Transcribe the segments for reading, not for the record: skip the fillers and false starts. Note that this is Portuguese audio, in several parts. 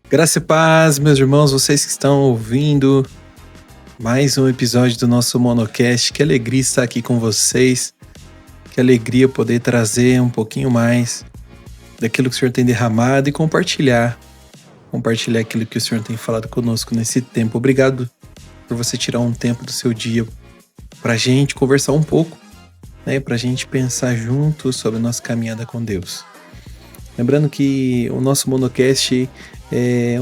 Graça e paz, meus irmãos, vocês que estão ouvindo mais um episódio do nosso Monocast. Que alegria estar aqui com vocês. Que alegria poder trazer um pouquinho mais daquilo que o Senhor tem derramado e compartilhar aquilo que o Senhor tem falado conosco nesse tempo. Obrigado por você tirar um tempo do seu dia para a gente conversar um pouco, né? Para a gente pensar juntos sobre a nossa caminhada com Deus. Lembrando que o nosso Monocast é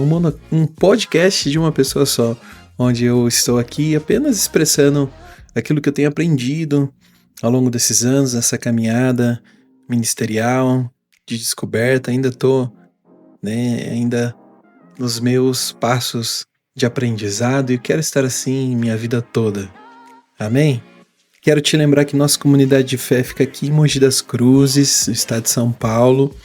um podcast de uma pessoa só, onde eu estou aqui apenas expressando aquilo que eu tenho aprendido ao longo desses anos, nessa caminhada ministerial, de descoberta. Ainda estou ainda nos meus passos de aprendizado e quero estar assim minha vida toda. Amém? Quero te lembrar que nossa comunidade de fé fica aqui em Mogi das Cruzes, no estado de São Paulo,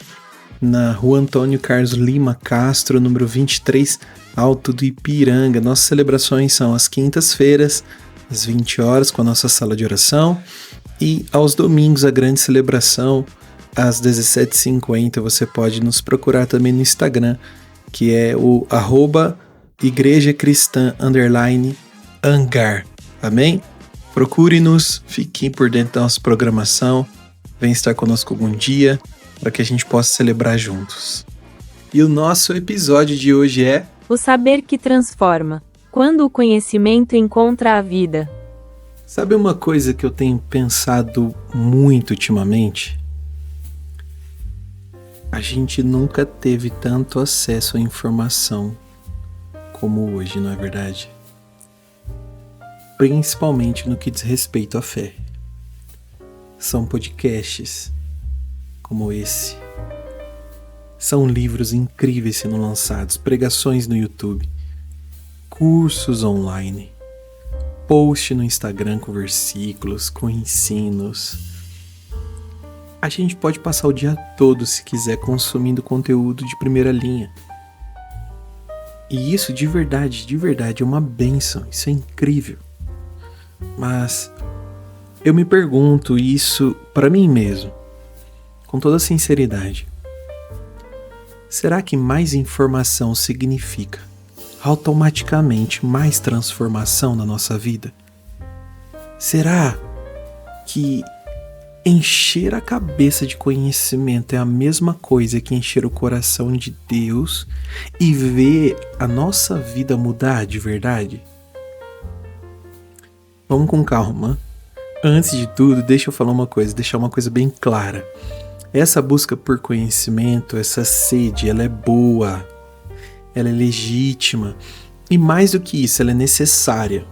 na rua Antônio Carlos Lima Castro, número 23, Alto do Ipiranga. Nossas celebrações são às quintas-feiras, às 20 horas, com a nossa sala de oração, e aos domingos a grande celebração, às 17h50. Você pode nos procurar também no Instagram, que é o @igrejacristã_hangar. Amém? Procure-nos, fiquem por dentro da nossa programação, venha estar conosco algum dia, para que a gente possa celebrar juntos. E o nosso episódio de hoje é o saber que transforma, quando o conhecimento encontra a vida. Sabe uma coisa que eu tenho pensado muito ultimamente? A gente nunca teve tanto acesso à informação como hoje, não é verdade? Principalmente no que diz respeito à fé. São podcasts como esse. São livros incríveis sendo lançados, pregações no YouTube, cursos online, post no Instagram com versículos, com ensinos. A gente pode passar o dia todo, se quiser, consumindo conteúdo de primeira linha. E isso de verdade é uma bênção, isso é incrível. Mas eu me pergunto isso para mim mesmo, com toda sinceridade. Será que mais informação significa automaticamente mais transformação na nossa vida? Será que encher a cabeça de conhecimento é a mesma coisa que encher o coração de Deus e ver a nossa vida mudar de verdade? Vamos com calma. Antes de tudo, deixa eu falar uma coisa, deixar uma coisa bem clara. Essa busca por conhecimento, essa sede, ela é boa, ela é legítima e mais do que isso, ela é necessária.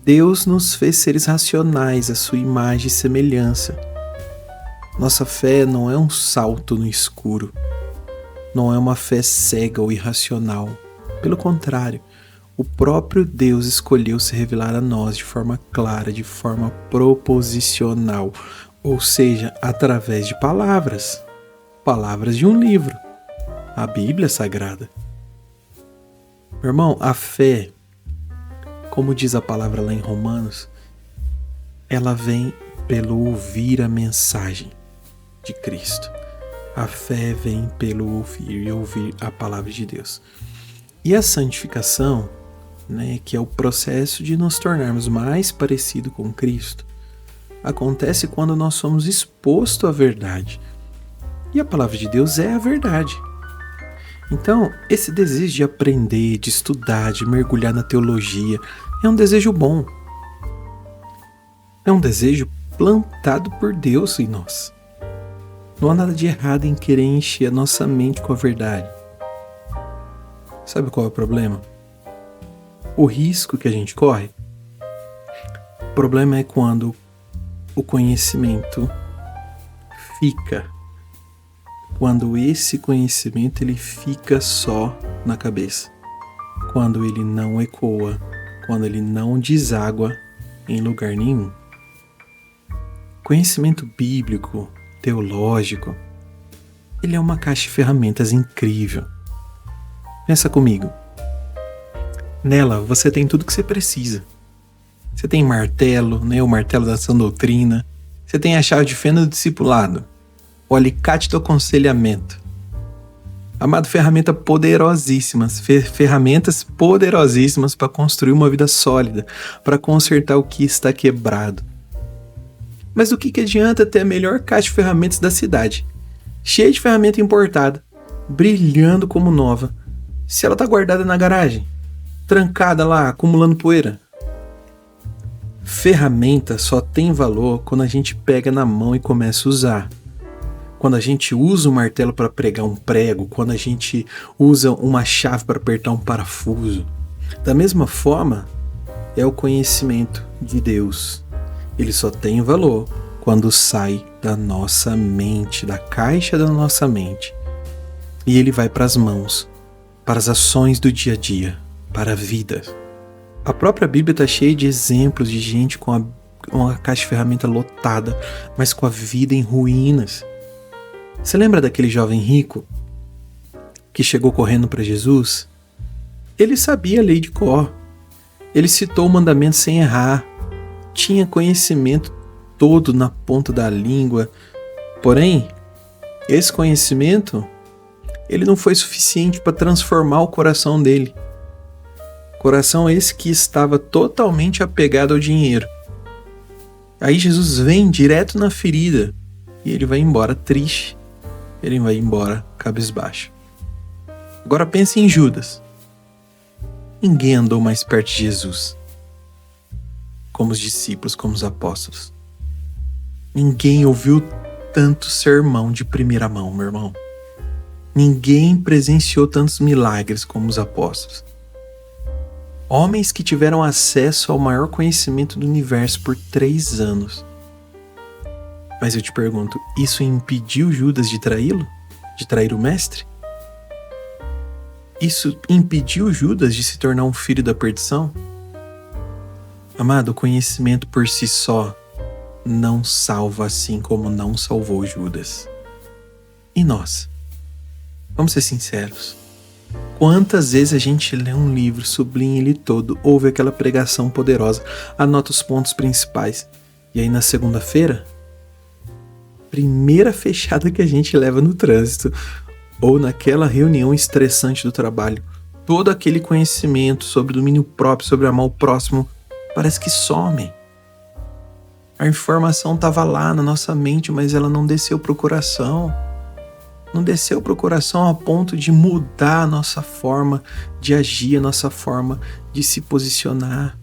Deus nos fez seres racionais, à sua imagem e semelhança. Nossa fé não é um salto no escuro, não é uma fé cega ou irracional. Pelo contrário, o próprio Deus escolheu se revelar a nós de forma clara, de forma proposicional. Ou seja, através de palavras de um livro, a Bíblia Sagrada. Meu irmão, a fé, como diz a palavra lá em Romanos, ela vem pelo ouvir a mensagem de Cristo. A fé vem pelo ouvir e ouvir a palavra de Deus. E a santificação, que é o processo de nos tornarmos mais parecidos com Cristo, acontece quando nós somos expostos à verdade. E a palavra de Deus é a verdade. Então, esse desejo de aprender, de estudar, de mergulhar na teologia, é um desejo bom. É um desejo plantado por Deus em nós. Não há nada de errado em querer encher a nossa mente com a verdade. Sabe qual é o problema? O risco que a gente corre? O problema é quando o conhecimento fica, quando esse conhecimento ele fica só na cabeça, quando ele não ecoa, quando ele não deságua em lugar nenhum. Conhecimento bíblico, teológico, ele é uma caixa de ferramentas incrível. Pensa comigo. Nela você tem tudo que você precisa. Você tem martelo, o martelo da sã doutrina. Você tem a chave de fenda do discipulado, o alicate do aconselhamento. Amado, ferramentas poderosíssimas para construir uma vida sólida, para consertar o que está quebrado. Mas do que adianta ter a melhor caixa de ferramentas da cidade, cheia de ferramenta importada, brilhando como nova, se ela está guardada na garagem, trancada lá, acumulando poeira? Ferramenta só tem valor quando a gente pega na mão e começa a usar. Quando a gente usa um martelo para pregar um prego, quando a gente usa uma chave para apertar um parafuso. Da mesma forma, é o conhecimento de Deus. Ele só tem valor quando sai da nossa mente, da caixa da nossa mente. E ele vai para as mãos, para as ações do dia a dia, para a vida. A própria Bíblia está cheia de exemplos de gente com uma caixa de ferramenta lotada, mas com a vida em ruínas. Você lembra daquele jovem rico que chegou correndo para Jesus? Ele sabia a lei de cor. Ele citou o mandamento sem errar. Tinha conhecimento todo na ponta da língua. Porém, esse conhecimento, ele não foi suficiente para transformar o coração dele. Coração esse que estava totalmente apegado ao dinheiro. Aí Jesus vem direto na ferida e ele vai embora triste. Ele vai embora cabisbaixo. Agora pense em Judas. Ninguém andou mais perto de Jesus, como os discípulos, como os apóstolos. Ninguém ouviu tanto sermão de primeira mão, meu irmão. Ninguém presenciou tantos milagres como os apóstolos. Homens que tiveram acesso ao maior conhecimento do universo por 3 anos. Mas eu te pergunto, isso impediu Judas de traí-lo? De trair o mestre? Isso impediu Judas de se tornar um filho da perdição? Amado, o conhecimento por si só não salva assim como não salvou Judas. E nós? Vamos ser sinceros. Quantas vezes a gente lê um livro, sublinha ele todo, ouve aquela pregação poderosa, anota os pontos principais, e aí na segunda-feira, primeira fechada que a gente leva no trânsito, ou naquela reunião estressante do trabalho, todo aquele conhecimento sobre domínio próprio, sobre amar o próximo, parece que some. A informação estava lá na nossa mente, mas ela não desceu para o coração. Não desceu para o coração a ponto de mudar a nossa forma de agir, a nossa forma de se posicionar.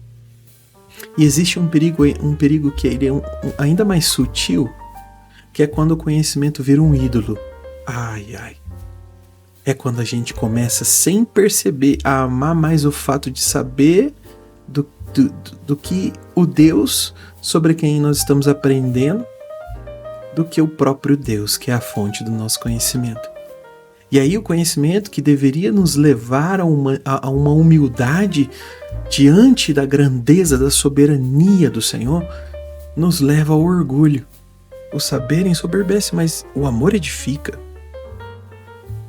E existe um perigo que ele é ainda mais sutil, que é quando o conhecimento vira um ídolo. É quando a gente começa, sem perceber, a amar mais o fato de saber do que o Deus sobre quem nós estamos aprendendo, do que o próprio Deus, que é a fonte do nosso conhecimento. E aí o conhecimento que deveria nos levar a uma humildade diante da grandeza, da soberania do Senhor, nos leva ao orgulho. O saber ensoberbece, mas o amor edifica.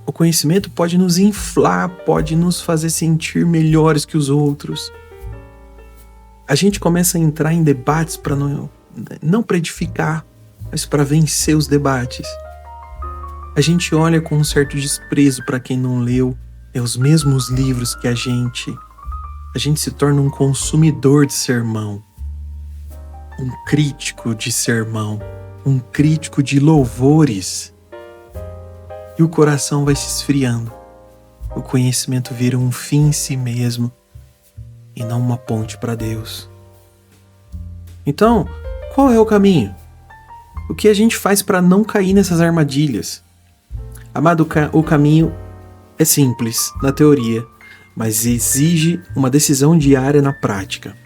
O conhecimento pode nos inflar, pode nos fazer sentir melhores que os outros. A gente começa a entrar em debates para não para edificar, mas para vencer os debates. A gente olha com um certo desprezo para quem não leu os mesmos livros que a gente. A gente se torna um consumidor de sermão, um crítico de sermão, um crítico de louvores. E o coração vai se esfriando. O conhecimento vira um fim em si mesmo e não uma ponte para Deus. Então, qual é o caminho? O que a gente faz para não cair nessas armadilhas? Amado, o caminho é simples na teoria, mas exige uma decisão diária na prática,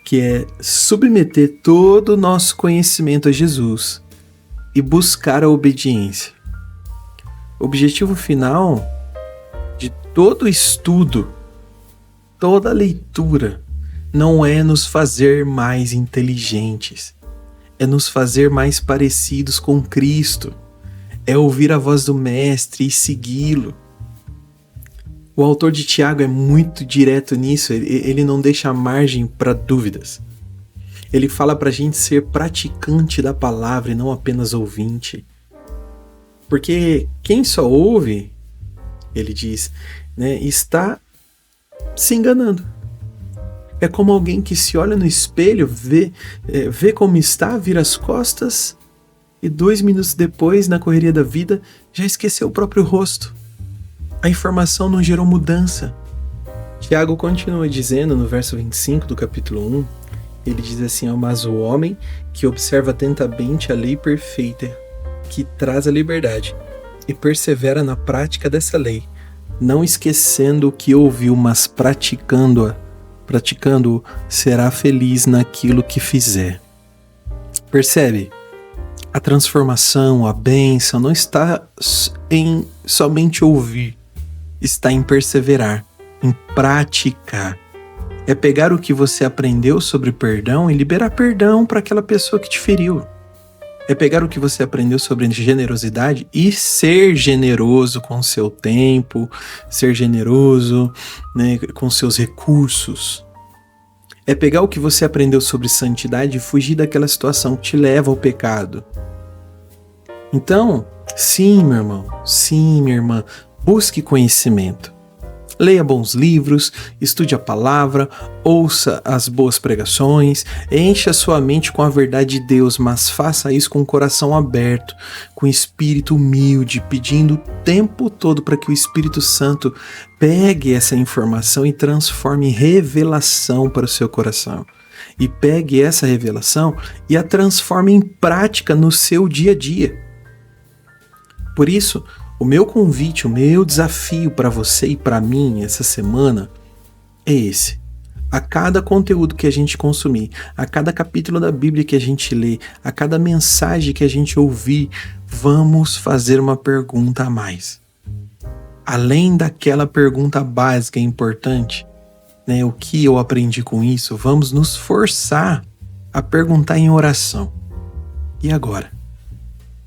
que é submeter todo o nosso conhecimento a Jesus e buscar a obediência. O objetivo final de todo estudo, toda leitura, não é nos fazer mais inteligentes, é nos fazer mais parecidos com Cristo, é ouvir a voz do Mestre e segui-lo. O autor de Tiago é muito direto nisso, ele não deixa margem para dúvidas. Ele fala para a gente ser praticante da palavra e não apenas ouvinte. Porque quem só ouve, ele diz, né, está se enganando. É como alguém que se olha no espelho, vê como está, vira as costas e 2 minutos depois, na correria da vida, já esqueceu o próprio rosto. A informação não gerou mudança. Tiago continua dizendo no verso 25 do capítulo 1, ele diz assim, mas o homem que observa atentamente a lei perfeita, que traz a liberdade, e persevera na prática dessa lei, não esquecendo o que ouviu, mas praticando-o, será feliz naquilo que fizer. Percebe? A transformação, a bênção não está em somente ouvir, está em perseverar, em praticar. É pegar o que você aprendeu sobre perdão e liberar perdão para aquela pessoa que te feriu. É pegar o que você aprendeu sobre generosidade e ser generoso com o seu tempo, ser generoso, né, com seus recursos. É pegar o que você aprendeu sobre santidade e fugir daquela situação que te leva ao pecado. Então, sim, meu irmão, sim, minha irmã, busque conhecimento. Leia bons livros, estude a palavra, ouça as boas pregações, encha sua mente com a verdade de Deus, mas faça isso com o coração aberto, com o espírito humilde, pedindo o tempo todo para que o Espírito Santo pegue essa informação e transforme em revelação para o seu coração. E pegue essa revelação e a transforme em prática no seu dia a dia. Por isso, o meu convite, o meu desafio para você e para mim essa semana é esse. A cada conteúdo que a gente consumir, a cada capítulo da Bíblia que a gente lê, a cada mensagem que a gente ouvir, vamos fazer uma pergunta a mais. Além daquela pergunta básica e importante, né, o que eu aprendi com isso, vamos nos forçar a perguntar em oração. E agora?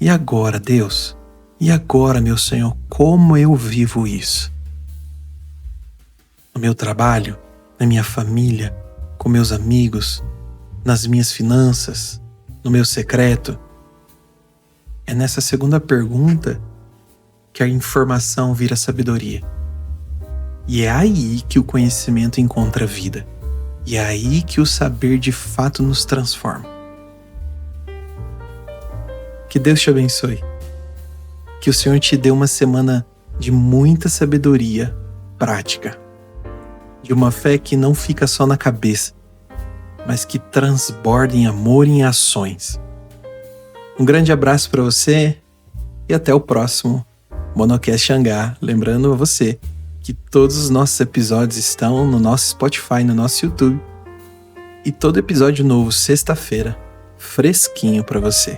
E agora, Deus? E agora, meu Senhor, como eu vivo isso? No meu trabalho, na minha família, com meus amigos, nas minhas finanças, no meu secreto? É nessa segunda pergunta que a informação vira sabedoria. E é aí que o conhecimento encontra vida. E é aí que o saber de fato nos transforma. Que Deus te abençoe. Que o Senhor te dê uma semana de muita sabedoria prática, de uma fé que não fica só na cabeça, mas que transborda em amor e em ações. Um grande abraço para você e até o próximo Monocast Xangá. Lembrando a você que todos os nossos episódios estão no nosso Spotify, no nosso YouTube, e todo episódio novo, sexta-feira, fresquinho para você.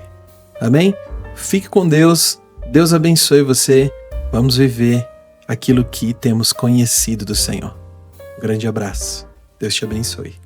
Amém? Fique com Deus. Deus abençoe você. Vamos viver aquilo que temos conhecido do Senhor. Um grande abraço. Deus te abençoe.